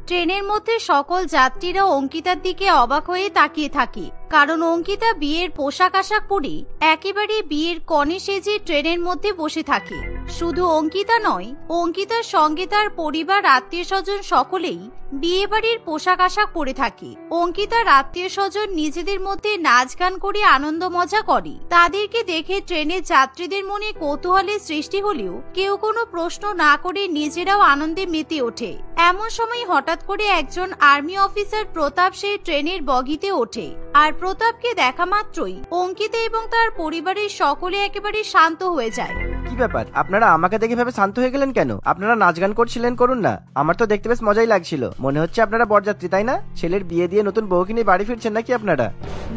ট্রেনের মধ্যে সকল যাত্রীরা অঙ্কিতার দিকে অবাক হয়ে তাকিয়ে থাকে, কারণ অঙ্কিতা বিয়ের পোশাক আশাক পরে একেবারে বিয়ের কনে সেজে ট্রেনের মধ্যে বসে থাকে। শুধু অঙ্কিতা নয়, অঙ্কিতার সঙ্গে তার পরিবার, আত্মীয় স্বজন সকলেই বিয়ে বাড়ির পোশাক আশাক পরে থাকে। অঙ্কিতার আত্মীয় স্বজন নিজেদের মধ্যে নাচ গান করে আনন্দ মজা করে। তাদেরকে দেখে ট্রেনের যাত্রীদের মনে কৌতূহলের সৃষ্টি হলেও কেউ কোনো প্রশ্ন না করে নিজেরাও আনন্দে মেতে ওঠে। এমন সময় হঠাৎ করে একজন আর্মি অফিসার প্রতাপ সেই ট্রেনের বগিতে ওঠে, আর প্রতাপকে দেখা মাত্রই অঙ্কিতা এবং তার পরিবারের সকলে একেবারে শান্ত হয়ে যায়। কি ব্যাপার, আপনারা আমাকে দেখে ভেবে শান্ত হয়ে গেলেন কেন? আপনারা নাচ গান করছিলেন, করুন না। আমার তো দেখতে বেশ মজাই লাগছিল। মনে হচ্ছে আপনারা বরযাত্রী, তাই না? ছেলের বিয়ে দিয়ে নতুন বউকে নিয়ে বাড়ি ফিরছেন নাকি আপনারা?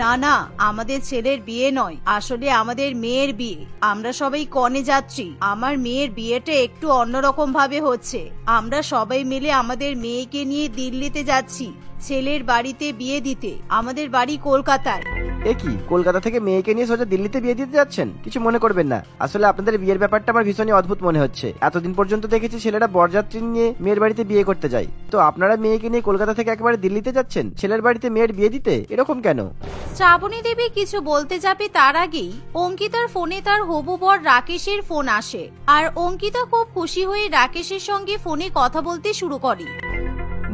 না না, আমাদের ছেলের বিয়ে নয়, আসলে আমাদের মেয়ের বিয়ে। আমরা সবাই কনে যাত্রী। আমার মেয়ের বিয়েটা একটু অন্যরকম ভাবে হচ্ছে। আমরা সবাই মিলে আমাদের মেয়েকে নিয়ে দিল্লিতে যাচ্ছি ছেলের বাড়িতে বিয়ে দিতে। আমাদের বাড়ি কলকাতায়। এ কি, কলকাতা থেকে মেয়েকে নিয়ে সোজা দিল্লিতে বিয়ে দিতে যাচ্ছেন? কিছু মনে করবেন না, আসলে আপনাদের বিয়ের ব্যাপারটা আমার ভীষণই অদ্ভুত মনে হচ্ছে। এতদিন পর্যন্ত দেখেছি ছেলেরা বরযাত্রী নিয়ে মেয়ের বাড়িতে বিয়ে করতে যায়, তো আপনারা মেয়েকে নিয়ে কলকাতা থেকে একেবারে দিল্লিতে যাচ্ছেন ছেলের বাড়িতে মেয়ের বিয়ে দিতে? এরকম কেন? শ্রাবণী দেবী কিছু বলতে যাবে তার আগেই অঙ্কিতার ফোনে তার হবু বর রাকেশের ফোন আসে, আর অঙ্কিতা খুব খুশি হয়ে রাকেশের সঙ্গে ফোনে কথা বলতে শুরু করে।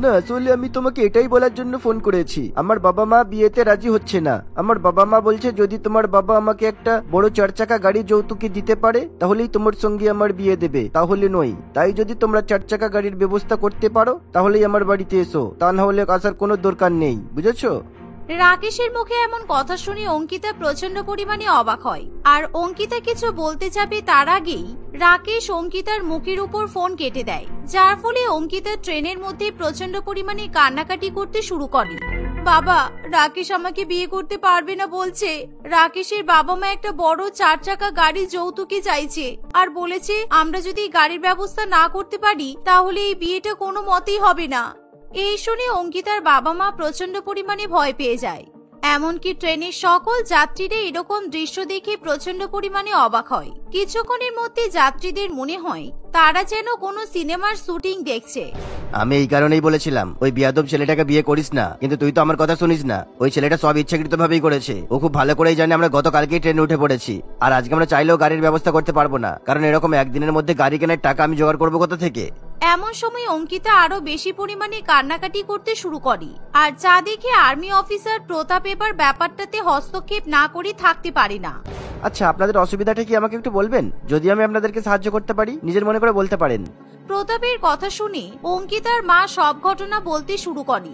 না, আসলে আমি তোমাকে এটাই বলার জন্য ফোন করেছি। আমার বাবা মা বিয়েতে রাজি হচ্ছে না। আমার বাবা মা বলছে যদি তোমার বাবা আমাকে একটা বড় 4 চাকা গাড়ি যৌতুকে দিতে পারে তাহলেই তোমার সঙ্গে আমার বিয়ে দেবে, তাহলে নয়। তাই যদি তোমরা 4 চাকা গাড়ির ব্যবস্থা করতে পারো তাহলেই আমার বাড়িতে এসো, তা না হলে আসার কোনো দরকার নেই, বুঝেছো? রাকেশের মুখে এমন কথা শুনে অঙ্কিতা প্রচন্ড পরিমাণে অবাক হয়, আর অঙ্কিতা কিছু বলতে যাবে তার আগেই রাকেশ অঙ্কিতার মুখের উপর ফোন কেটে দেয়, যার ফলে অঙ্কিতা ট্রেনের মধ্যে প্রচন্ড পরিমাণে কান্নাকাটি করতে শুরু করে। বাবা, রাকেশ আমাকে বিয়ে করতে পারবে না বলছে। রাকেশের বাবা মা একটা বড় 4 চাকা গাড়ি যৌতুকে চাইছে, আর বলেছে আমরা যদি গাড়ির ব্যবস্থা না করতে পারি তাহলে এই বিয়েটা কোনো মতেই হবে না। এই শুনে অঙ্কিতার বাবা মা প্রচন্ড পরিমাণে ভয় পেয়ে যায়। এমনকি ট্রেনের সকল যাত্রীরা এরকম দৃশ্য দেখে প্রচন্ড পরিমাণে অবাক হয়। কিছুক্ষণের মধ্যে যাত্রীদের মনে হয় তারা যেন কোনো সিনেমার শুটিং দেখছে। আমি এই কারণেই বলেছিলাম ওই বিয়াদব ছেলেটাকে বিয়ে করিস না, কিন্তু তুই তো আমার কথা শুনিস না। ওই ছেলেটা সব ইচ্ছাকৃত ভাবেই করেছে। ও খুব ভালো করেই জানে আমরা গতকালকেই ট্রেনে উঠে পড়েছি, আর আজকে আমরা চাইলেও গাড়ির ব্যবস্থা করতে পারবো না, কারণ এরকম একদিনের মধ্যে গাড়ি কেনার টাকা আমি জোগাড় করবো কোথা থেকে? এমন সময় অঙ্কিতা আরো বেশি পরিমাণে কান্নাকাটি করতে শুরু করে, আর যা দেখে আর্মি অফিসার প্রতাপ এবার ব্যাপারটাতে হস্তক্ষেপ না করে থাকতে পারে না। আচ্ছা, আপনাদের অসুবিধাটা কি আমাকে একটু বলবেন? যদি আমি আপনাদেরকে সাহায্য করতে পারি নিজের মনে করে বলতে পারেন। প্রতাপের কথা শুনে অঙ্কিতার মা সব ঘটনা বলতে শুরু করে।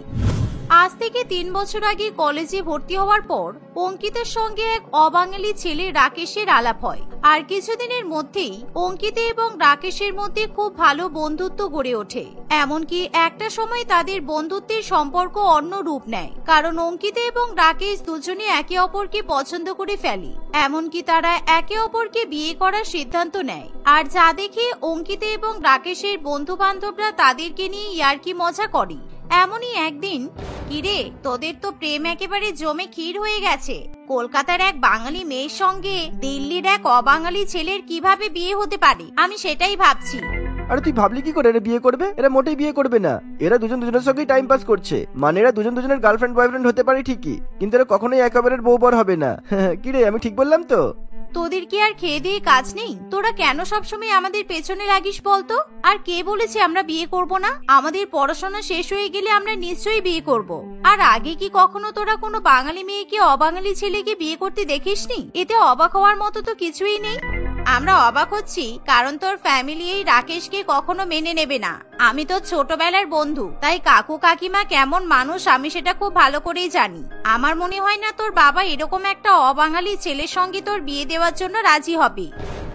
আজ থেকে 3 বছর আগে কলেজে ভর্তি হওয়ার পর অঙ্কিতার সঙ্গে এক অবাঙালি ছেলে রাকেশের আলাপ হয়, আর কিছুদিনের মধ্যেই অঙ্কিতা এবং রাকেশের মধ্যে খুব ভালো বন্ধুত্ব গড়ে ওঠে। এমনকি একটা সময় তাদের বন্ধুত্বের সম্পর্ক অন্য রূপ নেয়, কারণ অঙ্কিতা এবং রাকেশ দুজনে একে অপরকে পছন্দ করে ফেলে। এমনকি তারা একে অপরকে বিয়ে করার সিদ্ধান্ত নেয়, আর যা দেখে অঙ্কিতা এবং রাকেশের বন্ধু বান্ধবরা তাদেরকে নিয়ে ইয়ার্কি মজা করে। এমনই একদিন, কিরে তোদের তো প্রেম একেবারে জমে ক্ষীর হয়ে গেছে। কলকাতার এক বাঙালি মেয়ের সঙ্গে দিল্লির এক অবাঙালি ছেলের কিভাবে বিয়ে হতে পারে আমি সেটাই ভাবছি। আরে তুই ভাবলি কি করে এরা বিয়ে করবে? এরা মোটেই বিয়ে করবে না। এরা দুজন দুজনের সঙ্গেই টাইম পাস করছে। মানে এরা দুজন দুজনের গার্লফ্রেন্ড বয়ফ্রেন্ড হতে পারে ঠিকই, কিন্তু এরা কখনোই একেবারে বউ বর হবে না। কিরে, আমি ঠিক বললাম তো? তোদের কি আর খেয়ে দিয়ে কাজ নেই? তোরা কেন সবসময় আমাদের পেছনে লাগিস বলতো? আর কে বলেছে আমরা বিয়ে করব না? আমাদের পড়াশোনা শেষ হয়ে গেলে আমরা নিশ্চয়ই বিয়ে করব। আর আগে কি কখনো তোরা কোনো বাঙালি মেয়েকে অবাঙালি ছেলেকে বিয়ে করতে দেখিসনি? এতে অবাক হওয়ার মতো তো কিছুই নেই। আমরা অবাক হচ্ছি কারণ তোর ফ্যামিলি এই রাকেশকে কখনো মেনে নেবে না। আমি তো ছোটবেলার বন্ধু, তাই কাকু কাকিমা কেমন মানুষ আমি সেটা খুব ভালো করেই জানি। আমার মনে হয় না তোর বাবা এরকম একটা অবাঙালি ছেলের সঙ্গে তোর বিয়ে দেওয়ার জন্য রাজি হবে।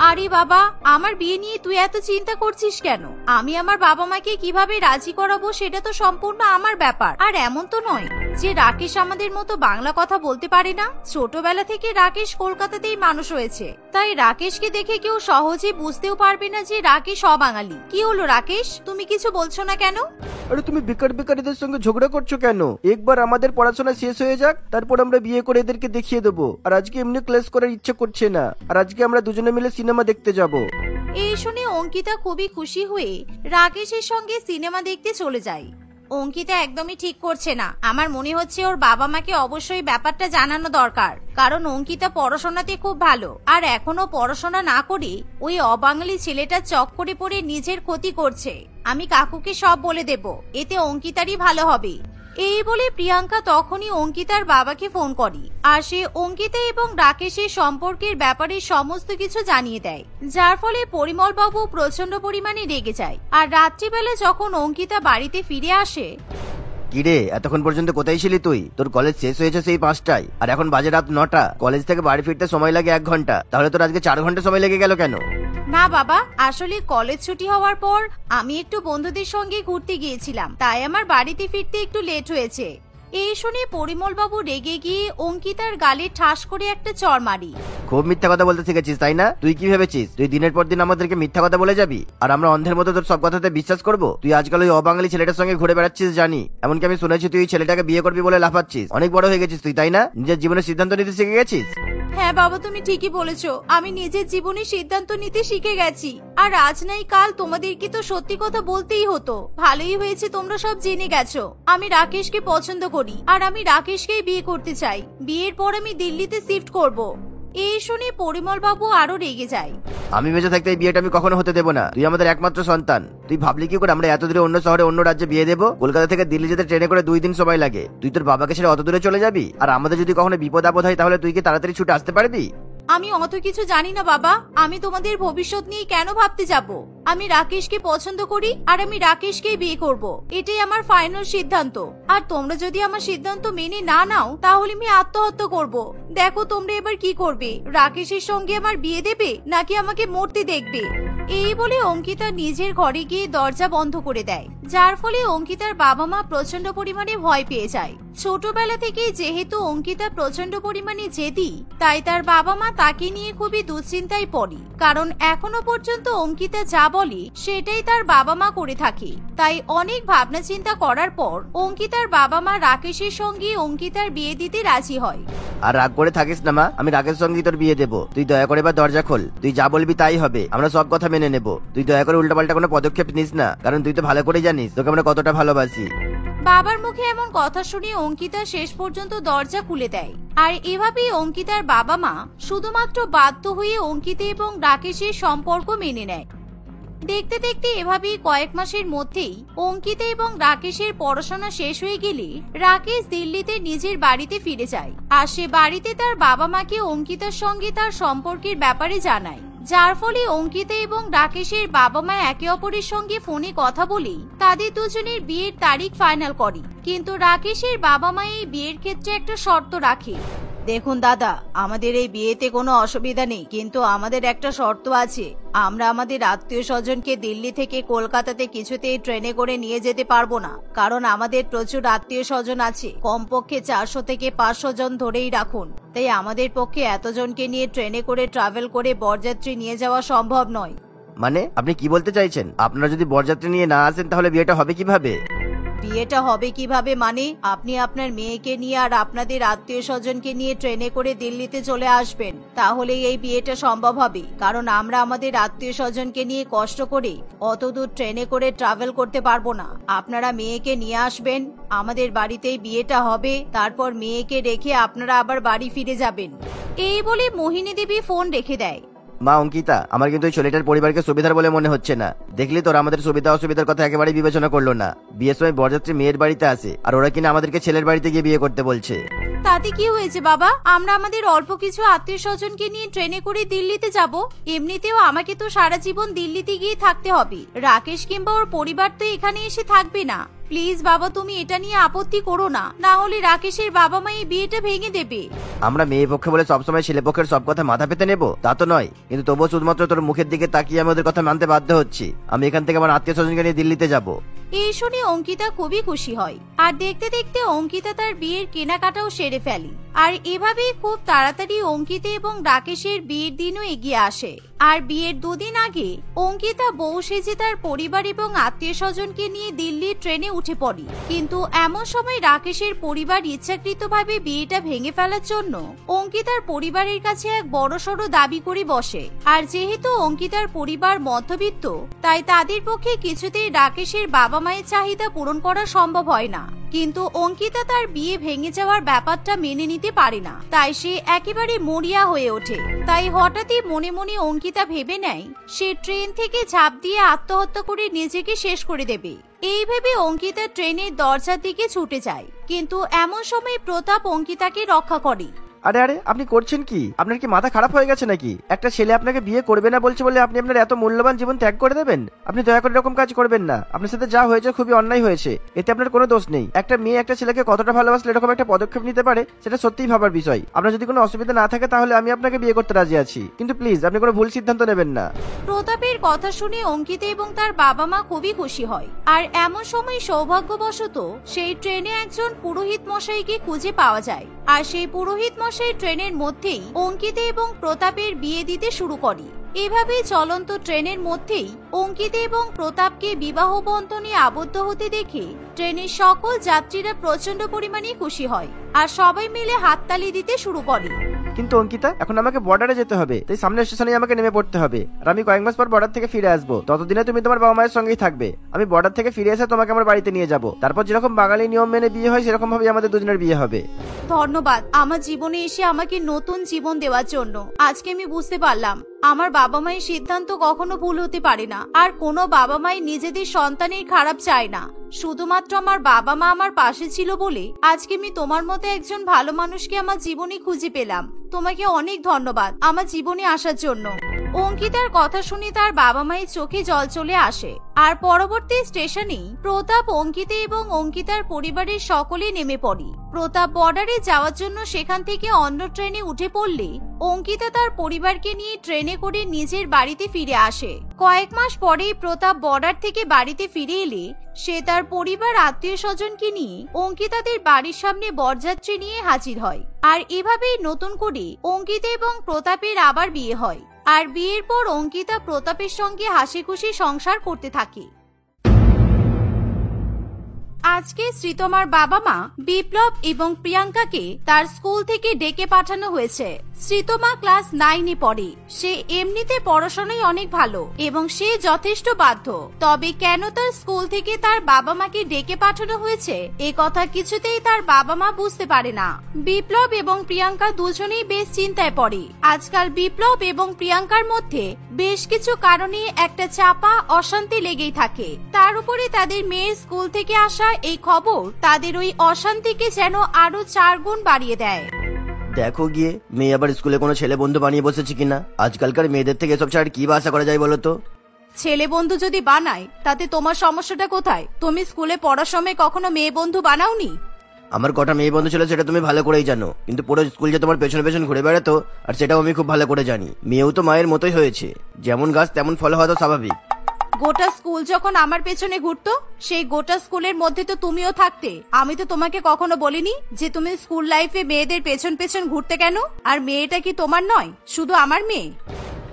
আরে বাবা, আমার বিয়ে নিয়ে তুই এত চিন্তা করছিস কেন? আমি আমার বাবা মাকে কিভাবে রাজি করাবো সেটা তো সম্পূর্ণ আমার ব্যাপার। আর এমন তো নয় যে রাকেশ আমাদের মতো বাংলা কথা বলতে পারে না। ছোটবেলা থেকে রাকেশ কলকাতাতেই মানুষ হয়েছে, তাই রাকেশকে দেখে কেউ সহজে বুঝতেও পারবে না যে রাকেশ অবাঙালি। কি হলো রাকেশ, তুমি কিছু বলছো না কেন? আরে তুমি বেকার বেকারদের সঙ্গে ঝগড়া করছো কেন? একবার আমাদের পড়াশোনা শেষ হয়ে যাক, তারপর আমরা বিয়ে করে এদেরকে দেখিয়ে দেবো। আর আজকে এমনি ক্লাস করার ইচ্ছে করছে না, আর আজকে আমরা দুজনে মিলে সিনেমা দেখতে যাব। এই শুনে অঙ্কিতা খুবই খুশি হয়ে রাকেশের সঙ্গে সিনেমা দেখতে চলে যায়। অঙ্কিতা একদমই ঠিক করছে না। আমার মনে হচ্ছে ওর বাবা মাকে অবশ্যই ব্যাপারটা জানানো দরকার, কারণ অঙ্কিতা পড়াশোনাতে খুব ভালো, আর এখনো পড়াশোনা না করে ওই অবাঙালি ছেলেটা চক্করে পড়ে নিজের ক্ষতি করছে। আমি কাকুকে সব বলে দেব, এতে অঙ্কিতারই ভালো হবে। এই বলে প্রিয়াঙ্কা তখনই অঙ্কিতার বাবাকে ফোন করে, আর সে অঙ্কিতা এবং রাকেশের সম্পর্কের ব্যাপারে সমস্ত কিছু জানিয়ে দেয়, যার ফলে পরিমল বাবু প্রচন্ড পরিমাণে রেগে যায়। আর রাত্রিবেলা যখন অঙ্কিতা বাড়িতে ফিরে আসে, কিরে, এতক্ষণ পর্যন্ত কোথায় ছিলি তুই? তোর কলেজ শেষ হয়েছে সেই 5টায়, আর এখন বাজে রাত 9টা। কলেজ থেকে বাড়ি ফিরতে সময় লাগে 1 ঘন্টা, তাহলে তোর আজকে 4 ঘন্টা সময় লেগে গেল কেন? না বাবা, আসলে কলেজ ছুটি হওয়ার পর আমি একটু বন্ধুদের সঙ্গে ঘুরতে গিয়েছিলাম, তাই আমার বাড়িতে ফিরতে একটু লেট হয়েছে। এই শুনে পরিমল বাবু রেগে গিয়ে অঙ্কিতার গালে ঠাস করে একটা চড় মারি। খুব মিথ্যা কথা বলতে শিখেছিস তাই না? তুই কি ভেবেছিস তুই দিনের পর দিন আমাদেরকে মিথ্যা কথা বলে যাবি, আর আমরা অন্ধের মতো তোর সব কথাতে বিশ্বাস করব? তুই আজকাল ওই অবাঙালি ছেলেটার সঙ্গে ঘুরে বেড়াচ্ছিস জানি, এমনকি আমি শুনেছি তুই ওই ছেলেটাকে বিয়ে করবি বলে লাফাচ্ছিস। অনেক বড় হয়ে গেছিস তুই তাই না? নিজের জীবনের সিদ্ধান্ত নিতে শিখে গেছিস। হ্যাঁ বাবা, তুমি ঠিকই বলেছো, আমি নিজের জীবনে সিদ্ধান্ত নিতে শিখে গেছি। আর আজ নাই কাল তোমাদেরকে তো সত্যি কথা বলতেই হতো। ভালোই হয়েছে তোমরা সব জেনে গেছো। আমি রাকেশকে পছন্দ করি, আর আমি রাকেশকেই বিয়ে করতে চাই। বিয়ের পর আমি দিল্লিতে শিফট করব। এই শুনে পরিমল বাবু আরো রেগে যায়। আমি বেঁচে থাকতে এই বিয়েটা আমি কখনো হতে দেবো না। তুই আমাদের একমাত্র সন্তান। তুই ভাবলি কি করে আমরা এত দূরে অন্য শহরে অন্য রাজ্যে বিয়ে দেবো? কলকাতা থেকে দিল্লি যেতে ট্রেনে করে 2 দিন সময় লাগে। তুই তোর বাবাকে ছেড়ে অত দূরে চলে যাবি? আর আমাদের যদি কখনো বিপদ আপদ হয় তাহলে তুই কি তাড়াতাড়ি ছুটে আসতে পারবি? আমি অত কিছু জানি না বাবা, আমি তোমাদের ভবিষ্যৎ নিয়ে কেন ভাবতে যাব? আমি রাকেশকে পছন্দ করি, আর আমি রাকেশকেই বিয়ে করব। এটাই আমার ফাইনাল সিদ্ধান্ত। আর তোমরা যদি আমার সিদ্ধান্ত মেনে না নাও তাহলে আমি আত্মহত্যা করব। দেখো তোমরা এবার কি করবে, রাকেশের সঙ্গে আমার বিয়ে দেবে নাকি আমাকে মরতে দেখবে? এই বলে অঙ্কিতা নিজের ঘরে গিয়ে দরজা বন্ধ করে দেয়, যার ফলে অঙ্কিতার বাবা মা প্রচন্ড পরিমাণে ভয় পেয়ে যায়। ছোটবেলা থেকে যেহেতু অঙ্কিতা প্রচন্ড পরিমাণে জেদি, তাই তার বাবা মা তাকে নিয়ে খুবই দুশ্চিন্তায় পড়ে, কারণ এখনো পর্যন্ত অঙ্কিতা যা বলে সেটাই তার বাবা মা করে থাকে। তাই অনেক ভাবনা চিন্তা করার পর অঙ্কিতার বাবা মা রাকেশের সঙ্গে অঙ্কিতার বিয়ে দিতে রাজি হয়। আর রাগ করে থাকিস না মা, আমি রাকেশের সঙ্গে তোর বিয়ে দেবো। তুই দয়া করে এবার দরজা খোল। তুই যা বলবি তাই হবে, আমরা সব কথা মেনে নেব। তুই দয়া করে উল্টাপাল্টা কোনো পদক্ষেপ নিস না, কারণ তুই তো ভালো করে জানিস তোকে আমরা কতটা ভালোবাসি। বাবার মুখে এমন কথা শুনে অঙ্কিতা শেষ পর্যন্ত দরজা খুলে দেয়। আর এভাবেই অঙ্কিতার বাবা মা শুধুমাত্র বাধ্য হয়ে অঙ্কিতা এবং রাকেশের সম্পর্ক মেনে নেয়। দেখতে দেখতে এভাবেই কয়েক মাসের মধ্যেই অঙ্কিতা এবং রাকেশের পড়াশোনা শেষ হয়ে গেলে রাকেশ দিল্লিতে নিজের বাড়িতে ফিরে যায়। আর সে বাড়িতে তার বাবা মাকে অঙ্কিতার সঙ্গে তার সম্পর্কের ব্যাপারে জানায়, যার ফলে অঙ্কিতা এবং রাকেশের বাবা মা একে অপরের সঙ্গে ফোনে কথা বলেই তাদের দুজনের বিয়ের তারিখ ফাইনাল করে। কিন্তু রাকেশের বাবা মা এই বিয়ের ক্ষেত্রে একটা শর্ত রাখে। দেখুন দাদা, আমাদের এই বিয়েতে কোনো অসুবিধা নেই, কিন্তু আমাদের একটা শর্ত আছে। আমরা আমাদের আত্মীয় স্বজনকে দিল্লি থেকে কলকাতাতে কিছুতেই ট্রেনে করে নিয়ে যেতে পারবো না, কারণ আমাদের প্রচুর আত্মীয় স্বজন আছে। কমপক্ষে 400 থেকে 500 জন ধরেই রাখুন। তাই আমাদের পক্ষে এতজনকে নিয়ে ট্রেনে করে ট্রাভেল করে বরযাত্রী নিয়ে যাওয়া সম্ভব নয়। মানে আপনি কি বলতে চাইছেন? আপনারা যদি বরযাত্রী নিয়ে না আসেন তাহলে বিয়েটা হবে কিভাবে? বিয়েটা হবে কিভাবে মানে, আপনি আপনার মেয়েকে নিয়ে আর আপনাদের আত্মীয় স্বজনকে নিয়ে ট্রেনে করে দিল্লিতে চলে আসবেন, তাহলেই এই বিয়েটা সম্ভব হবে। কারণ আমরা আমাদের আত্মীয় স্বজনকে নিয়ে কষ্ট করে অতদূর ট্রেনে করে ট্রাভেল করতে পারবো না। আপনারা মেয়েকে নিয়ে আসবেন, আমাদের বাড়িতেই বিয়েটা হবে, তারপর মেয়েকে রেখে আপনারা আবার বাড়ি ফিরে যাবেন। এই বলে মোহিনী দেবী ফোন রেখে দেয়। মা অঙ্কিতা, আমার কিন্তু ওই ছেলেটার পরিবারকে সুবিধার বলে মনে হচ্ছে না। দেখলি তোর আমাদের সুবিধা অসুবিধার কথা একেবারে বিবেচনা করলো না। বিয়ের সময় বরযাত্রী মেয়ের বাড়িতে আসে, আর ওরা কিনা আমাদেরকে ছেলের বাড়িতে গিয়ে বিয়ে করতে বলছে। তাতে কি হয়েছে বাবা, আমরা আমাদের অল্প কিছু আত্মীয় স্বজনকে নিয়ে ট্রেনে করে দিল্লিতে যাব। এমনিতেও আমাকে তো সারা জীবন দিল্লিতে গিয়ে থাকতে হবে। রাকেশ কিংবা ওর পরিবার তো এখানে এসে থাকবে না। প্লিজ বাবা, তুমি এটা নিয়ে আপত্তি করো না, না হলে রাকেশের বাবা মা এই বিয়েটা ভেঙে দেবে। আমরা মেয়ে পক্ষে বলে সবসময় ছেলে পক্ষের সব কথা মাথা পেতে নেব তা তো নয়, কিন্তু তবুও শুধুমাত্র তোর মুখের দিকে তাকিয়ে আমি ওদের কথা মানতে বাধ্য হচ্ছি। আমি এখান থেকে আমার আত্মীয় স্বজনকে নিয়ে দিল্লিতে যাব। এই শুনে অঙ্কিতা খুবই খুশি হয়। আর দেখতে দেখতে অঙ্কিতা তার বিয়ের কেনাকাটাও সেরে ফেলে। আর এভাবেই খুব তাড়াতাড়ি অঙ্কিতা এবং রাকেশের বিয়ের দিনও এগিয়ে আসে। আর বিয়ের দুদিন আগে অঙ্কিতা বউ সেজে তার পরিবার এবং আত্মীয় স্বজনকে নিয়ে দিল্লির ট্রেনে উঠে পড়ে। কিন্তু এমন সময় রাকেশের পরিবার ইচ্ছাকৃতভাবে বিয়েটা ভেঙে ফেলার জন্য অঙ্কিতার পরিবারের কাছে এক বড়সড় দাবি করে বসে। আর যেহেতু অঙ্কিতার পরিবার মধ্যবিত্ত, তাই তাদের পক্ষে কিছুতেই রাকেশের বাবা মায়ের চাহিদা পূরণ করা সম্ভব হয় না। কিন্তু অঙ্কিতা তার বিয়ে ভেঙে যাওয়ার ব্যাপারটা মেনে নিতে পারে না, তাই সে একেবারে মরিয়া হয়ে ওঠে। তাই হঠাৎই মনে মনে অঙ্কিতা ভেবে নেয় সে ট্রেন থেকে ঝাঁপ দিয়ে আত্মহত্যা করে নিজেকে শেষ করে দেবে। এই ভেবে অঙ্কিতা ট্রেনের দরজার দিকে ছুটে যায়, কিন্তু এমন সময় প্রতাপ অঙ্কিতাকে রক্ষা করে। আরে আরে, আপনি করছেন কি? আপনার কি মাথা খারাপ হয়ে গেছে নাকি? একটা ছেলে আপনাকে বিয়ে করবে না বলছে বলে আপনি আপনার এত মূল্যবান জীবন ত্যাগ করে দেবেন? আপনি দয়া করে এরকম কাজ করবেন না। আপনার সাথে যা হয়েছে খুবই অন্যায় হয়েছে, এতে আপনার কোনো দোষ নেই। একটা মেয়ে একটা ছেলেকে কতটা ভালোবাসলে এরকম একটা পদক্ষেপ নিতে পারে, সেটা সত্যিই ভাবার বিষয়। আপনার যদি কোনো অসুবিধা না থাকে তাহলে আমি আপনাকে বিয়ে করতে রাজি আছি, কিন্তু প্লিজ আপনি কোনো ভুল সিদ্ধান্ত নেবেন না। প্রতাপের কথা শুনে অঙ্কিতা এবং তার বাবা মা খুবই খুশি হয়। আর এমন সময় সৌভাগ্যবশত সেই ট্রেনে একজন পুরোহিত মশাইকে খুঁজে পাওয়া যায়। আর সেই পুরোহিত মশাই ট্রেনের মধ্যেই অঙ্কিতা এবং প্রতাপের বিয়ে দিতে শুরু করে। এভাবে চলন্ত ট্রেনের মধ্যেই অঙ্কিতা এবং প্রতাপকে বিবাহ বন্ধনে আবদ্ধ হতে দেখে ট্রেনের সকল যাত্রীরা প্রচন্ড পরিমাণে খুশি হয় আর সবাই মিলে হাততালি দিতে শুরু করে। কিন্তু অঙ্কিতা, এখন আমাকে বর্ডারে যেতে হবে, তাই সামনের স্টেশনে আমাকে নেমে পড়তে হবে। আর আমি কয়েক মাস পর বর্ডার থেকে ফিরে আসবো, ততদিনে তুমি তোমার বাবা মায়ের সঙ্গেই থাকবে। আমি বর্ডার থেকে ফিরে এসে তোমাকে আমার বাড়িতে নিয়ে যাব। তারপর যেরকম বাঙালি নিয়ম মেনে বিয়ে হয় সেরকম ভাবে আমাদের দুজনের বিয়ে হবে। ধন্যবাদ আমার জীবনে এসে আমাকে নতুন জীবন দেওয়ার জন্য। আজকে আমি বুঝতে পারলাম আমার বাবা মায়ের সিদ্ধান্ত কখনো ভুল হতে পারে না। আর কোনো বাবা মাই নিজেদের সন্তানের খারাপ চায় না। শুধুমাত্র আমার বাবা মা আমার পাশে ছিল বলে আজকে আমি তোমার মতো একজন ভালো মানুষকে আমার জীবনে খুঁজে পেলাম। তোমাকে অনেক ধন্যবাদ আমার জীবনে আসার জন্য। অঙ্কিতার কথা শুনে তার বাবা মায়ের চোখে জল চলে আসে। আর পরবর্তী স্টেশনে প্রতাপ, অঙ্কিতা এবং অঙ্কিতার পরিবারের সকলে নেমে পড়ে। প্রতাপ বর্ডারে যাওয়ার জন্য সেখান থেকে অন্য ট্রেনে উঠে পড়লে অঙ্কিতা তার পরিবারকে নিয়ে ট্রেনে করে নিজের বাড়িতে ফিরে আসে। কয়েক মাস পরেই প্রতাপ বর্ডার থেকে বাড়িতে ফিরে এলে সে তার পরিবার আত্মীয় স্বজনকে নিয়ে অঙ্কিতাদের বাড়ির সামনে বরযাত্রী নিয়ে হাজির হয়। আর এভাবেই নতুন করে অঙ্কিতা এবং প্রতাপের আবার বিয়ে হয়। আর বিয়ের পর অঙ্কিতা প্রতাপের সঙ্গে হাসি খুশি সংসার করতে থাকে। আজকে শ্রীতমার বাবা মা বিপ্লব এবং প্রিয়াঙ্কাকে তার স্কুল থেকে ডেকে পাঠানো হয়েছে। শ্রীতমা ক্লাস 9-এ পড়ে। সে এমনিতে পড়াশোনায় অনেক ভালো এবং সে যথেষ্ট বাধ্য। তবে কেন তার স্কুল থেকে তার বাবা মাকে ডেকে পাঠানো হয়েছে এ কথা কিছুতেই তার বাবা মা বুঝতে পারে না। বিপ্লব এবং প্রিয়াঙ্কা দুজনেই বেশ চিন্তায় পড়ে। আজকাল বিপ্লব এবং প্রিয়াঙ্কার মধ্যে বেশ কিছু কারণে একটা চাপা অশান্তি লেগেই থাকে। তার উপরে তাদের মেয়ের স্কুল থেকে আসা এই খবর তাদের ওই অশান্তিকে যেন আরো 4 গুণ বাড়িয়ে দেয়। দেখো গিয়ে মেয়ে আবার স্কুলে কোনো ছেলে বন্ধু বানিয়ে বসেছে কিনা। আজকালকার মেয়েদের থেকে এসব ছাড়া কি বা আশা করা যায় বলো তো? ছেলে বন্ধু যদি বানায় তাতে তোমার সমস্যাটা কোথায়? তুমি স্কুলে পড়ার সময় কখনো মেয়ে বন্ধু বানাওনি? আমার কটা মেয়ে বন্ধু ছিল সেটা তুমি ভালো করেই জানো, কিন্তু পুরো স্কুল যে তোমার পেছনে পেছনে ঘুরে বেড়াতো আর সেটাও আমি খুব ভালো করে জানি। মেয়েও তো মায়ের মতোই হয়েছে, যেমন গাছ তেমন ফল হওয়া তো স্বাভাবিক। গোটা স্কুল যখন আমার পেছনে ঘুরতো সেই গোটা স্কুলের মধ্যে তো তুমিও থাকতে। আমি তো তোমাকে কখনো বলিনি যে তুমি স্কুল লাইফে মেয়েদের পেছন পেছন ঘুরতে কেন? আর মেয়েটা কি তোমার নয়, শুধু আমার মেয়ে?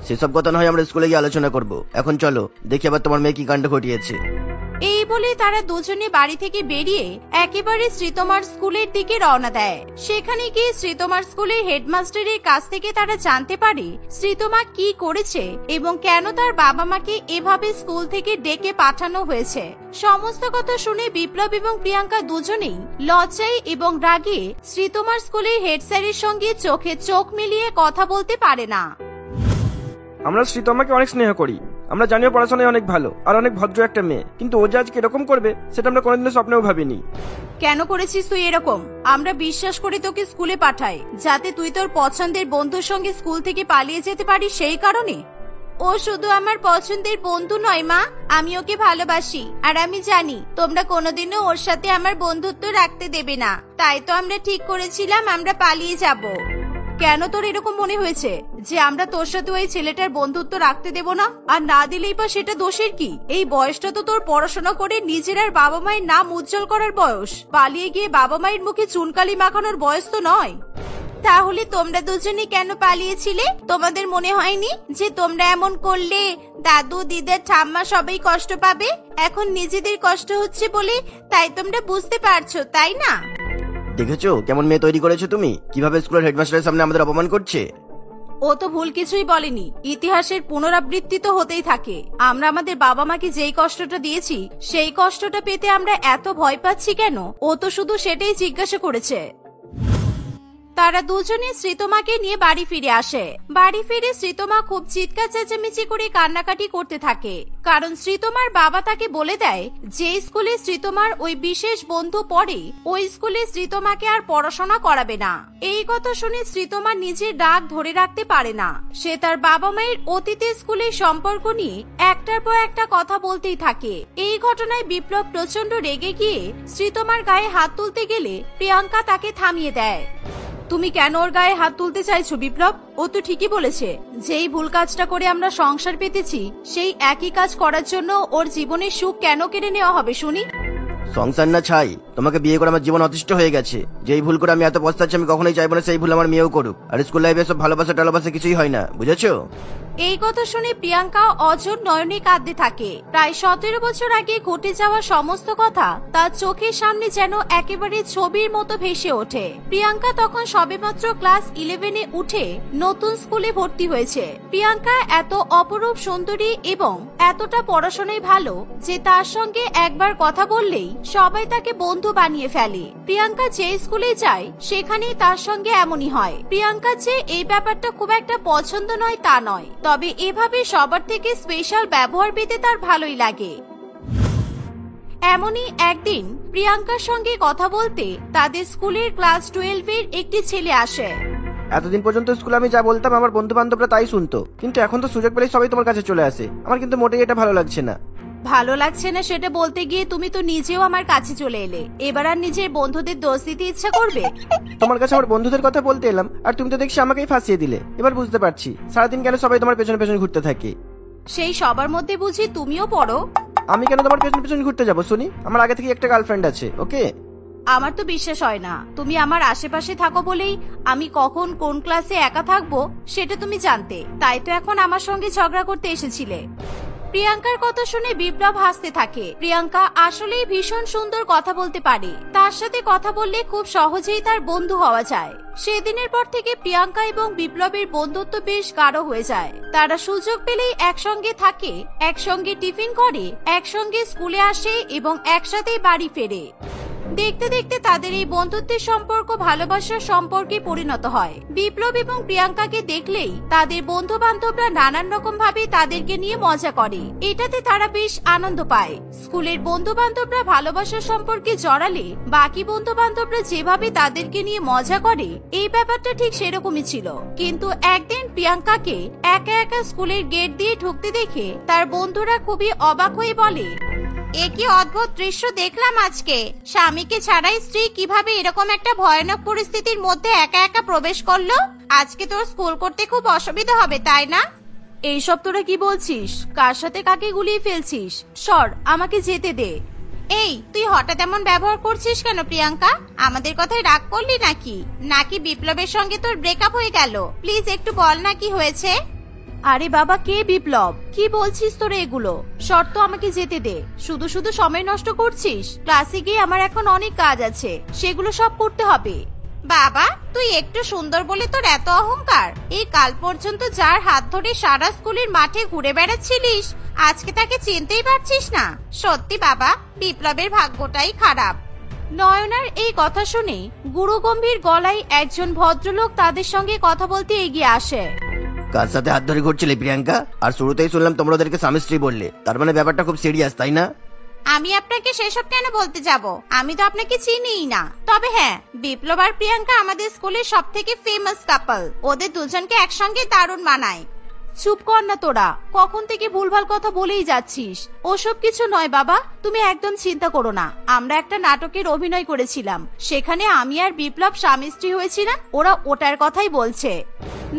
সেসব কথা নয়, আমরা স্কুলে গিয়ে আলোচনা করব। এখন চলো দেখি আবার তোমার মেয়ে কি কাণ্ড ঘটিয়েছে। এই বলে তারা দুজনে বাড়ি থেকে বেরিয়ে একেবারে শ্রীতমার স্কুলের দিকে রওনা দেয়। সেখানে গিয়ে শ্রীতমার স্কুলের হেডমাস্টারের কাছ থেকে তারা জানতে পারে শ্রীতমা কি করেছে এবং কেন তার বাবা মাকে এভাবে স্কুল থেকে ডেকে পাঠানো হয়েছে। সমস্ত কথা শুনে বিপ্লব এবং প্রিয়াঙ্কা দুজনেই লজ্জায় এবং রাগে শ্রীতমার স্কুলের হেড স্যারের সঙ্গে চোখে চোখ মিলিয়ে কথা বলতে পারে না। আমরা শ্রীতমাকে অনেক স্নেহ করি, আমরা জানিও পড়াশোনায় অনেক ভালো আর অনেক ভদ্র একটা মেয়ে, কিন্তু ও যে আজকে এরকম করবে সেটা আমরা কোনোদিনও স্বপ্নেও ভাবিনি। কেন করেছিস তুই এরকম? আমরা বিশ্বাস করে তোকে স্কুলে পাঠাই যাতে তুই তোর পছন্দের বন্ধুর সঙ্গে স্কুল থেকে পালিয়ে যেতে পারিস, সেই কারণে। ও শুধু আমার পছন্দের বন্ধু নয় মা, আমি ওকে ভালোবাসি। আর আমি জানি তোমরা কোনোদিনও ওর সাথে আমার বন্ধুত্ব রাখতে দেবে না, তাই তো আমরা ঠিক করেছিলাম আমরা পালিয়ে যাব। কেন তোর এরকম মনে হয়েছে যে আমরা তোর সাথে ওই ছেলেটার বন্ধুত্ব রাখতে দেব না? আর না দিলেই বা সেটা দোষের কি? এই বয়সটা তো তোর পড়াশোনা করে নিজের আর বাবা মায়ের নাম উজ্জ্বল করার বয়স। পালিয়ে গিয়ে বাবা মায়ের মুখে চুনকালি মাখানোর বয়স তো নয়। তাহলে তোমরা দুজনে কেন পালিয়েছিলে? তোমাদের মনে হয়নি যে তোমরা এমন করলে দাদু, দিদা, ঠাম্মা সবাই কষ্ট পাবে? এখন নিজেদের কষ্ট হচ্ছে বলে তাই তোমরা বুঝতে পারছো, তাই না? দেখেছো কেমন মেয়ে তৈরি করেছো তুমি, কিভাবে স্কুলের হেডমাস্টারের সামনে আমাদের অপমান করছে। ও তো ভুল কিছুই বলেনি। ইতিহাসের পুনরাবৃত্তি তো হতেই থাকে। আমরা আমাদের বাবা মাকে যেই কষ্টটা দিয়েছি সেই কষ্টটা পেতে আমরা এত ভয় পাচ্ছি কেন? ও তো শুধু সেটাই জিজ্ঞাসা করেছে। তারা দুজনে শ্রীতমাকে নিয়ে বাড়ি ফিরে আসে। বাড়ি ফিরে শ্রীতমা খুব চিৎকার চেঁচামেচি করে কান্নাকাটি করতে থাকে, কারণ শ্রীতমার বাবা তাকে বলে দেয় যে স্কুলে শ্রীতমার ওই বিশেষ বন্ধু পড়ে ওই স্কুলে শ্রীতমাকে আর পড়াশোনা করাবে না। এই কথা শুনে শ্রীতমা নিজের রাগ ধরে রাখতে পারে না। সে তার বাবা মায়ের অতীতের স্কুলের সম্পর্ক নিয়ে একটার পর একটা কথা বলতেই থাকে। এই ঘটনায় বিপ্লব প্রচন্ড রেগে গিয়ে শ্রীতমার গায়ে হাত তুলতে গেলে প্রিয়াঙ্কা তাকে থামিয়ে দেয়। তুমি কেন ওর গায়ে হাত তুলতে চাইছো বিপ্লব? ও তো ঠিকই বলেছে, যেই ভুল কাজটা করে আমরা সংসার পেতেছি সেই একই কাজ করার জন্য ওর জীবনের সুখ কেন কেড়ে নেওয়া হবে শুনি? সংসার না ছাই, তোমাকে বিয়ে করে আমার জীবন অতিষ্ঠ হয়ে গেছে। যেই ভুল করে আমি এত পস্তাচ্ছি আমি কখনোই চাইবো না সেই ভুল আমার মেয়েও করুক। আর স্কুল লাইফে সব ভালোবাসা টালোবাসা কিছুই হয় না, বুঝেছো? এই কথা শুনে প্রিয়াঙ্কা অঝোর নয়নে কাঁদতে থাকে। প্রায় 17 বছর আগে ঘটে যাওয়া সমস্ত কথা তার চোখের সামনে যেন একেবারে ছবির মতো ভেসে ওঠে। প্রিয়াঙ্কা তখন সবেমাত্র ক্লাস 11-এ উঠে নতুন স্কুলে ভর্তি হয়েছে। প্রিয়াঙ্কা এত অপরূপ সুন্দরী এবং এতটা পড়াশোনায় ভালো যে তার সঙ্গে একবার কথা বললেই সবাই তাকে বন্ধু বানিয়ে ফেলে। প্রিয়াঙ্কা যে স্কুলে যায় সেখানেই তার সঙ্গে এমনই হয়। প্রিয়াঙ্কা যে এই ব্যাপারটা খুব একটা পছন্দ নয় তা নয়, তবে এভাবে সবার থেকে স্পেশাল ব্যবহার পেতে তার ভালোই লাগে। এমনই একদিন প্রিয়াঙ্কার সঙ্গে কথা বলতে তাদের স্কুলের ক্লাস 12-এর একটি ছেলে আসে। এতদিন পর্যন্ত স্কুলে আমি যা বলতাম আমার বন্ধু বান্ধবরা তাই শুনতো, কিন্তু এখন তো সুযোগ পেলেই সবাই তোমার কাছে চলে আসে। আমার কিন্তু মোটেই এটা ভালো লাগছে না। ভালো লাগছে না সেটা বলতে গিয়ে তুমি তো নিজেও আমার কাছে চলে এলে। এবার আর নিজের বন্ধুদের দোষ দিতে ইচ্ছা করবে? তোমার কাছে আমার বন্ধুদের কথা বলতে এলাম আর তুমি তো দেখছি আমাকেই ফাঁসিয়ে দিলে। এবার বুঝতে পারছি সারাদিন কেন সবাই তোমার পেছনে পেছনে ঘুরতে থাকে। সেই সবার মধ্যে বুঝি তুমিও পড়ো? আমি কেন তোমার পেছনে পেছনে ঘুরতে যাবো শুনি? আমার আগে থেকে একটা গার্লফ্রেন্ড আছে, ওকে? আমার তো বিশ্বাস হয় না। তুমি আমার আশেপাশে থাকো বলেই আমি কখন কোন ক্লাসে একা থাকবো সেটা তুমি জানতে, তাই তো এখন আমার সঙ্গে ঝগড়া করতে এসেছিলে। প্রিয়াঙ্কার কথা শুনে বিপ্লব হাসতে থাকে। প্রিয়াঙ্কা আসলেই ভীষণ সুন্দর কথা বলতে পারে। তার সাথে কথা বললে খুব সহজেই তার বন্ধু হওয়া যায়। সেদিনের পর থেকে প্রিয়াঙ্কা এবং বিপ্লবের বন্ধুত্ব বেশ গাঢ় হয়ে যায়। তারা সুযোগ পেলেই একসঙ্গে থাকে, একসঙ্গে টিফিন করে, একসঙ্গে স্কুলে আসে এবং একসাথে বাড়ি ফেরে। দেখতে দেখতে তাদের এই বন্ধুত্বের সম্পর্ক ভালোবাসার সম্পর্কে পরিণত হয়। বিপ্লব এবং প্রিয়াঙ্কাকে দেখলেই তাদের বন্ধু বান্ধবরা নানান রকম ভাবে তাদেরকে নিয়ে মজা করে। এটাতে তারা বেশ আনন্দ পায়। স্কুলের বন্ধু বান্ধবরা ভালোবাসার সম্পর্কে জড়ালে বাকি বন্ধু বান্ধবরা যেভাবে তাদেরকে নিয়ে মজা করে এই ব্যাপারটা ঠিক সেরকমই ছিল। কিন্তু একদিন প্রিয়াঙ্কাকে একা একা স্কুলের গেট দিয়ে ঢুকতে দেখে তার বন্ধুরা খুবই অবাক হয়ে বলে, এ কি অদ্ভুত দৃশ্য দেখলাম আজকে। স্বামীকে ছাড়াই স্ত্রী কিভাবে এরকম একটা ভয়ানক পরিস্থিতির মধ্যে একা একা প্রবেশ করলো? আজকে তোর স্কুল করতে খুব অসুবিধা হবে, তাই না? এইসব তোরা কি বলছিস? কার সাথে কাকে গুলিয়ে ফেলছিস? সর, আমাকে যেতে দে। এই তুই হঠাৎ এমন ব্যবহার করছিস কেন প্রিয়াঙ্কা? আমাদের কথায় রাগ করলি নাকি? নাকি বিপ্লবের সঙ্গে তোর ব্রেকআপ হয়ে গেল? প্লিজ একটু বল না কি হয়েছে। আরে বাবা, কে বিপ্লব? কি বলছিস তোরা এগুলো? শর্ত আমাকে যেতে দে। শুধু শুধু সময় নষ্ট করছিস। ক্লাসে গিয়ে আমার এখন অনেক কাজ আছে, সেগুলো সব করতে হবে। বাবা, তুই একটু সুন্দর বলে তোর এত অহংকার? এই কাল পর্যন্ত যার হাত ধরে সারা স্কুলের মাঠে ঘুরে বেড়াচ্ছিলিস আজকে তাকে চিনতেই পারছিস না? সত্যি বাবা, বিপ্লবের ভাগ্যটাই খারাপ। নয়নার এই কথা শুনে গুরুগম্ভীর গলায় একজন ভদ্রলোক তাদের সঙ্গে কথা বলতে এগিয়ে আসে। কার সাথে হাত ধরে ঘুরছিলে প্রিয়াঙ্কা? আর শুরুতেই শুনলাম তোমরা ওদেরকে স্বামী স্ত্রী বললে, তার মানে ব্যাপারটা খুব সিরিয়াস, তাই না? আমি আপনাকে সেসব কেন বলতে যাব? আমি তো আপনাকে চিনিই না। তবে হ্যাঁ, বিপ্লব আর প্রিয়াঙ্কা আমাদের স্কুলের সবথেকে ফেমাস কাপল। ওদের দুজনকে একসঙ্গে দারুণ মানায়। চুপ কর না তোরা, কখন থেকে ভুলভাল কথা বলেই যাচ্ছিস। ওসব কিছু নয় বাবা, তুমি একদম চিন্তা করো না। আমরা একটা নাটকের অভিনয় করেছিলাম, সেখানে আমি আর বিপ্লব স্বামী স্ত্রী হয়েছিলাম। ওরা ওটার কথাই বলছে।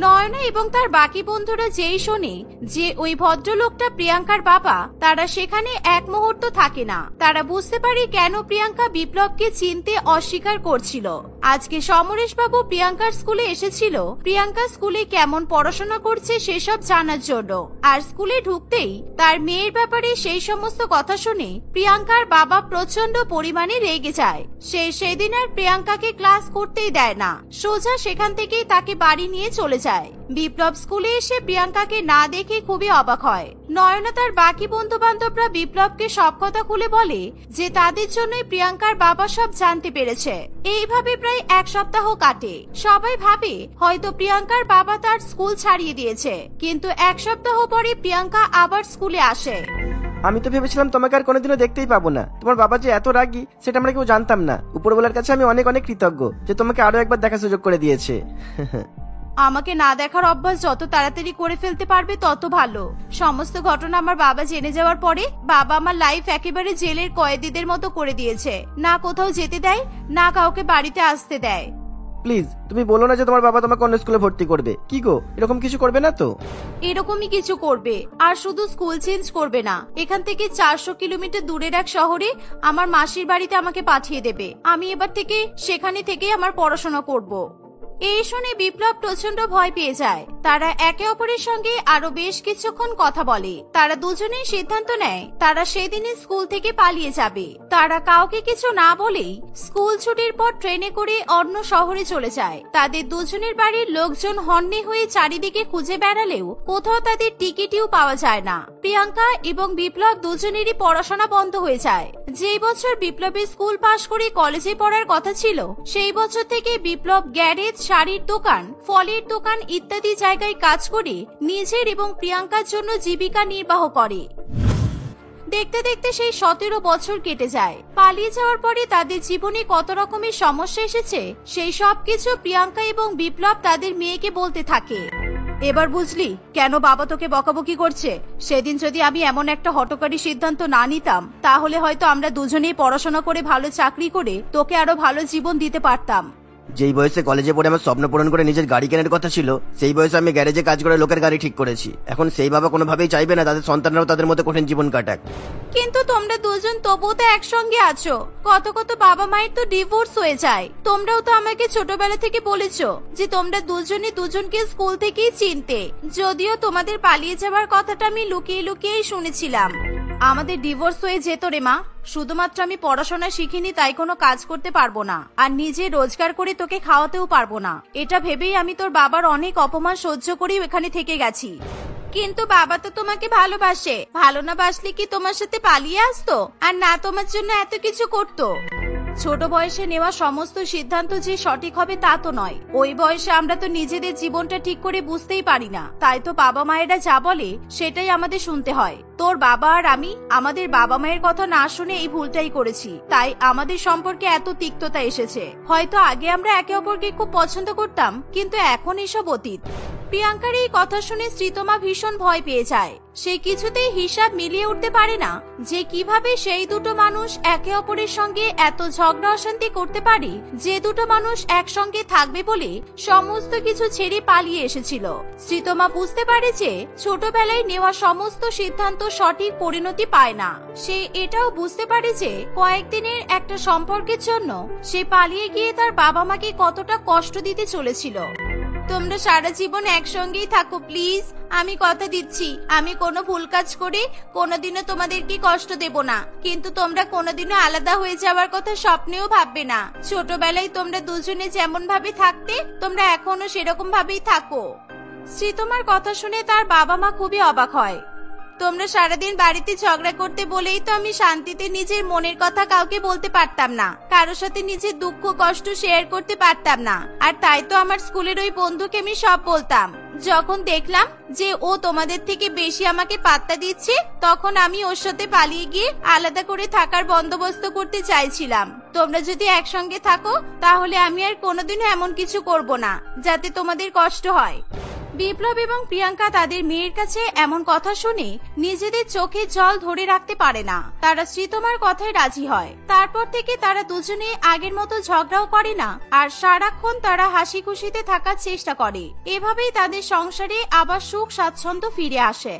নয়না এবং তার বাকি বন্ধুরা যেই শোনে যে ওই ভদ্রলোকটা প্রিয়াঙ্কার বাবা, তারা সেখানে এক মুহূর্ত থাকে না। তারা বুঝতে পারে কেন প্রিয়াঙ্কা বিপ্লবকে চিনতে অস্বীকার করছিল। আজকে সমরেশ বাবু প্রিয়াঙ্কার স্কুলে এসেছিল প্রিয়াঙ্কা স্কুলে কেমন পড়াশোনা করছে সেসব জানার জন্য। আর স্কুলে ঢুকতেই তার মেয়ের ব্যাপারে সেই সমস্ত কথা শুনে প্রিয়াঙ্কার বাবা প্রচন্ড পরিমাণে রেগে যায়। সে সেদিন আর প্রিয়াঙ্কাকে ক্লাস করতেই দেয় না, সোজা সেখান থেকেই তাকে বাড়ি নিয়ে চলে যায়। বিপ্লব স্কুলে এসে প্রিয়াঙ্কাকে না দেখে খুবই অবাক হয়। নয়না তার বাকি বন্ধু বান্ধবরা বিপ্লবকে সব কথা খুলে বলে যে তাদের জন্যই প্রিয়াঙ্কার বাবা সব জানতে পেরেছে। এইভাবে প্রায় এক সপ্তাহ কাটে। সবাই ভাবে হয়তো প্রিয়াঙ্কার বাবা তার স্কুল ছাড়িয়ে দিয়েছে, কিন্তু এক সপ্তাহ পরে প্রিয়াঙ্কা আবার স্কুলে আসে। আমি তো ভেবেছিলাম তোমাকে আর কোনোদিনও দেখতেই পাবো না। তোমার বাবা যে এত রাগী সেটা আমরা কেউ জানতাম না। উপরওয়ালার কাছে আমি অনেক অনেক কৃতজ্ঞ যে তোমাকে আরো একবার দেখার সুযোগ করে দিয়েছে। আমাকে না দেখার অভ্যাস যত তাড়াতাড়ি করে ফেলতে পারবে তত ভালো। সমস্ত ঘটনা আমার বাবা জেনে যাওয়ার পরে বাবা আমার লাইফ একেবারে জেলের কয়েদিদের মতো করে দিয়েছে। না কোথাও যেতে দেয়, না কাউকে বাড়িতে আসতে দেয়। প্লিজ তুমি বলো না যে তোমার বাবা তোমাকে অন্য স্কুলে ভর্তি করবে। কি গো, এরকম কিছু করবে না তো? এরকমই কিছু করবে, আর শুধু স্কুল চেঞ্জ করবে না, এখান থেকে 400 কিলোমিটার দূরের এক শহরে আমার মাসির বাড়িতে আমাকে পাঠিয়ে দেবে। আমি এবার থেকে সেখানে থেকে আমার পড়াশোনা করব। এই শুনে বিপ্লব প্রচন্ড ভয় পেয়ে যায়। তারা একে অপরের সঙ্গে আরো বেশ কিছুক্ষণ কথা বলে। তারা দুজনেই সিদ্ধান্ত নেয় তারা সেদিনই স্কুল থেকে পালিয়ে যাবে। তারা কাউকে কিছু না বলেই স্কুল ছুটির পর ট্রেনে করে অন্য শহরে চলে যায়। তাদের দুজনের বাড়ির লোকজন হন্যে হয়ে চারিদিকে খুঁজে বেড়ালেও কোথাও তাদের টিকিটও পাওয়া যায় না। প্রিয়াঙ্কা এবং বিপ্লব দুজনেরই পড়াশোনা বন্ধ হয়ে যায়। যেই বছর বিপ্লবের স্কুল পাশ করে কলেজে পড়ার কথা ছিল, সেই বছর থেকে বিপ্লব গ্যারেজ, শাড়ির দোকান, ফলের দোকান ইত্যাদি জায়গায় কাজ করে নিজের এবং প্রিয়াঙ্কার জন্য জীবিকা নির্বাহ করে। দেখতে দেখতে সেই 17 বছর কেটে যায়। পালিয়ে যাওয়ার পরে তাদের জীবনে কত রকমের সমস্যা এসেছে সেই সবকিছু প্রিয়াঙ্কা এবং বিপ্লব তাদের মেয়েকে বলতে থাকে। এবার বুঝলি কেন বাবা তোকে বকাবকি করছে? সেদিন যদি আমি এমন একটা হঠকারী সিদ্ধান্ত না নিতাম, তাহলে হয়তো আমরা দুজনেই পড়াশোনা করে ভালো চাকরি করে তোকে আরো ভালো জীবন দিতে পারতাম। যেই বয়সে কলেজে পড়ে আমার স্বপ্ন পূরণ করে নিজের গাড়ি কেনার কথা ছিল, সেই বয়সে আমি গ্যারেজে কাজ করে লোকের গাড়ি ঠিক করেছি। এখন সেই বাবা কোনোভাবেই চাইবে না তাদের সন্তানরাও তাদের মতো কঠিন জীবন কাটাক। কিন্তু তোমরা দুজন তবুও তো একসঙ্গে আছো। কত কত বাবা মায়ের তো ডিভোর্স হয়ে যায়। তোমরাও তো আমাকে ছোটবেলা থেকে বলেছো যে তোমরা দুজনে দুজনকে স্কুল থেকেই চিনতে, যদিও তোমাদের পালিয়ে যাওয়ার কথাটা আমি লুকিয়ে লুকিয়েই শুনেছিলাম। আমাদের ডিভোর্স হয়ে যেত রে মা, শুধুমাত্র আমি পড়াশোনা শিখিনি তাই কোনো কাজ করতে পারবো না, আর নিজে রোজগার করে তোকে খাওয়াতেও পারবো না। এটা ভেবেই আমি তোর বাবার অনেক অপমান সহ্য করেই এখানে থেকে গেছি। কিন্তু বাবা তো তোমাকে ভালোবাসে, ভালো না বাসলে কি তোমার সাথে পালিয়ে আসতো আর না তোমার জন্য এত কিছু করতো? ছোট বয়সে নেওয়া সমস্ত সিদ্ধান্ত যে সঠিক হবে তা তো নয়। ওই বয়সে আমরা তো নিজেদের জীবনটা ঠিক করে বুঝতেই পারি না, তাই তো বাবা মায়েরা যা বলে সেটাই আমাদের শুনতে হয়। তোর বাবা আর আমি আমাদের বাবা মায়ের কথা না শুনে এই ভুলটাই করেছি, তাই আমাদের সম্পর্কে এত তিক্ততা এসেছে। হয়তো আগে আমরা একে অপরকে খুব পছন্দ করতাম, কিন্তু এখন এসব অতীত। প্রিয়াঙ্কার এই কথা শুনে শ্রীতমা ভীষণ ভয় পেয়ে যায়। সে কিছুতেই হিসাব মিলিয়ে উঠতে পারে না যে কিভাবে সেই দুটো মানুষ একে অপরের সঙ্গে এত ঝগড়া অশান্তি করতে পারে, যে দুটো মানুষ একসঙ্গে থাকবে বলে সমস্ত কিছু ছেড়ে পালিয়ে এসেছিল। শ্রীতমা বুঝতে পারে যে ছোটবেলায় নেওয়া সমস্ত সিদ্ধান্ত সঠিক পরিণতি পায় না। সে এটাও বুঝতে পারে যে কয়েকদিনের একটা সম্পর্কের জন্য সে পালিয়ে গিয়ে তার বাবা মাকে কতটা কষ্ট দিতে চলেছিল। তোমরা সারা জীবন একসঙ্গেই থাকো প্লিজ, আমি কথা দিচ্ছি আমি কোনো ভুল কাজ করে কোনোদিনও তোমাদেরকে কষ্ট দেব না। কিন্তু তোমরা কোনোদিনও আলাদা হয়ে যাওয়ার কথা স্বপ্নেও ভাববে না। ছোটবেলায় তোমরা দুজনে যেমন ভাবে থাকতে তোমরা এখনো সেরকম ভাবেই থাকো। শ্রীতমার কথা শুনে তার বাবা মা খুবই অবাক হয়। তোমরা সারাদিন বাড়িতে ঝগড়া করতে বলেই তো আমি শান্তিতে নিজের মনের কথা কাউকে বলতে পারতাম না, কারোর সাথে নিজের দুঃখ কষ্ট শেয়ার করতে পারতাম না। আর তাই তো আমার স্কুলের ওই বন্ধুকে আমি সব বলতাম। যখন দেখলাম যে ও তোমাদের থেকে বেশি আমাকে পাত্তা দিচ্ছে, তখন আমি ওর সাথে পালিয়ে গিয়ে আলাদা করে থাকার বন্দোবস্ত করতে চাইছিলাম। তোমরা যদি একসঙ্গে থাকো তাহলে আমি আর কোনোদিনও এমন কিছু করব না যাতে তোমাদের কষ্ট হয়। বিপ্লব এবং প্রিয়াঙ্কা তাদের মেয়ের কাছে এমন কথা শুনে নিজেদের চোখে জল ধরে রাখতে পারে না। তারা শ্রীতমার কথায় রাজি হয়। তারপর থেকে তারা দুজনে আগের মতো ঝগড়াও করে না, আর সারাক্ষণ তারা হাসি খুশিতে থাকার চেষ্টা করে। এভাবেই তাদের সংসারে আবার সুখ স্বাচ্ছন্দ্য ফিরে আসে।